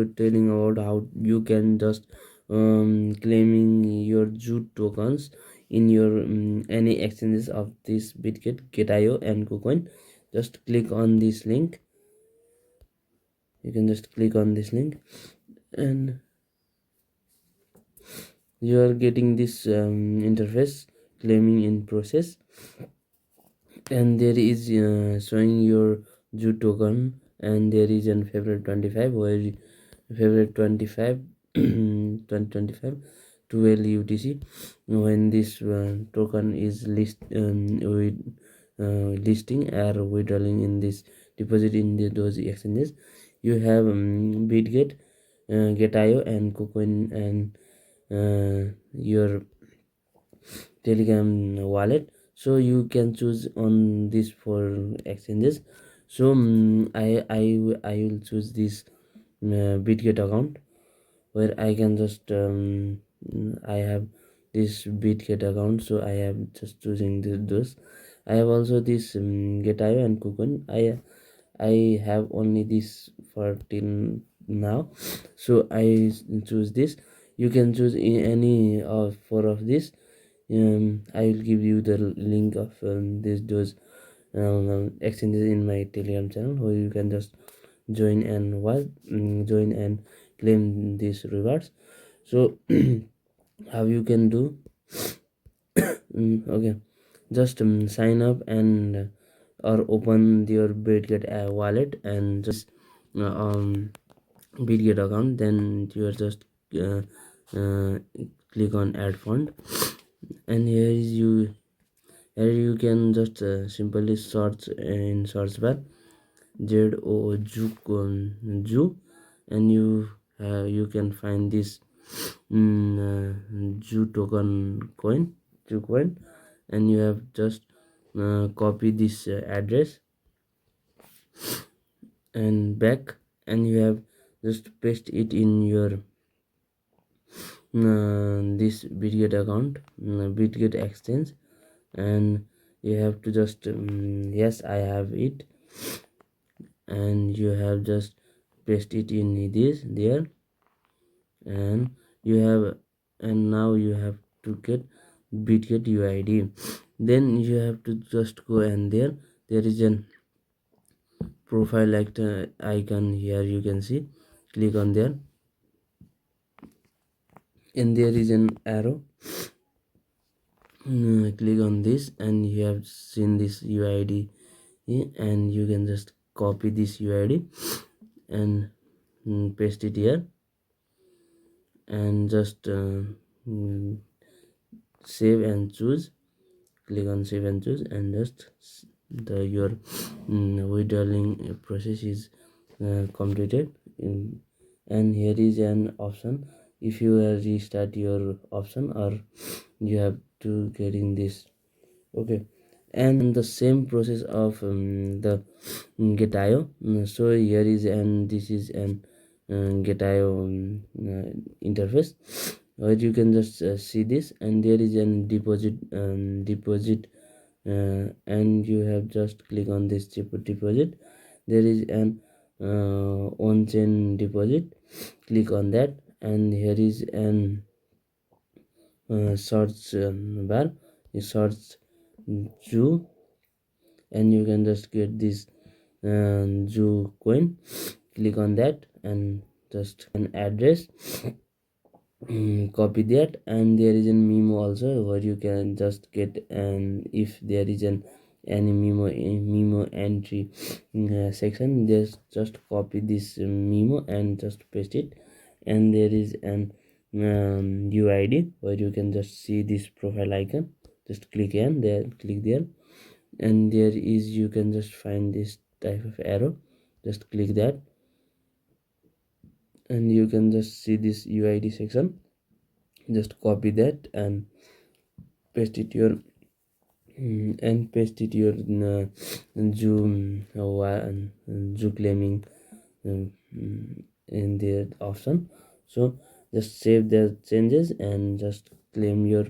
telling about how you can just claiming your jute tokens in your any exchanges of this bitget, get.io and KuCoin. Just click on this link. You can just click on this link and you are getting this interface claiming in process, and there is showing your jute token, and there is an February 25 where February 25 2025 12 UTC when this token is with listing or withdrawing in this deposit in those exchanges. You have bitget, get.io and KuCoin and your Telegram wallet, so you can choose on this for exchanges. So I will choose this bitget account where I can just I have this bitget account, so I have just choosing those. I have also this get.io and KuCoin. I have only this for till now, so I choose this. You can choose in any of four of this. I will give you the link of those exchanges in my Telegram channel, where you can just join and join and claim these rewards. So how you can do? Okay, just sign up and or open your bitget wallet and just bitget account. Then you are just uh, click on add fund, and here you can just simply search in search bar Ju, and you can find this Ju coin, and you have just copy this address and back, and you have just paste it in your this bitget account, bitget exchange, and you have to just yes, I have it, and you have just paste it in this there, and you have, and now you have to get bitget UID. Then you have to just go, and there is an profile icon here, you can see. Click on there, and there is an arrow. Click on this, and you have seen this UID, and you can just copy this UID and paste it here, and just save and choose. Click on save and choose, and just your withdrawing process is completed. And here is an option if you restart your option, or you have to get in this. Okay, and the same process of the get.io. So here is, and this is an get.io interface where you can just see this, and there is an deposit, and you have just click on this deposit. There is an on chain deposit. Click on that, and here is an search bar. You search Ju, and you can just get this Ju coin. Click on that, and just an address. Copy that, and there is a memo also where you can just get, and if there is an any memo entry section, just copy this memo and just paste it. And there is an UID where you can just see this profile icon. Just click there, and there is, you can just find this type of arrow. Just click that, and you can just see this UID section. Just copy that and paste it your Ju claiming in the option. So just save the changes and just claim your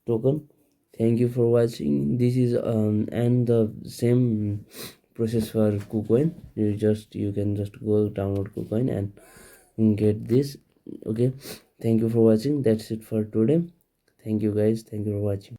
token. Thank you for watching. This is and the same process for KuCoin. You can just go download KuCoin and get this. Okay, thank you for watching. That's it for today. Thank you guys, thank you for watching.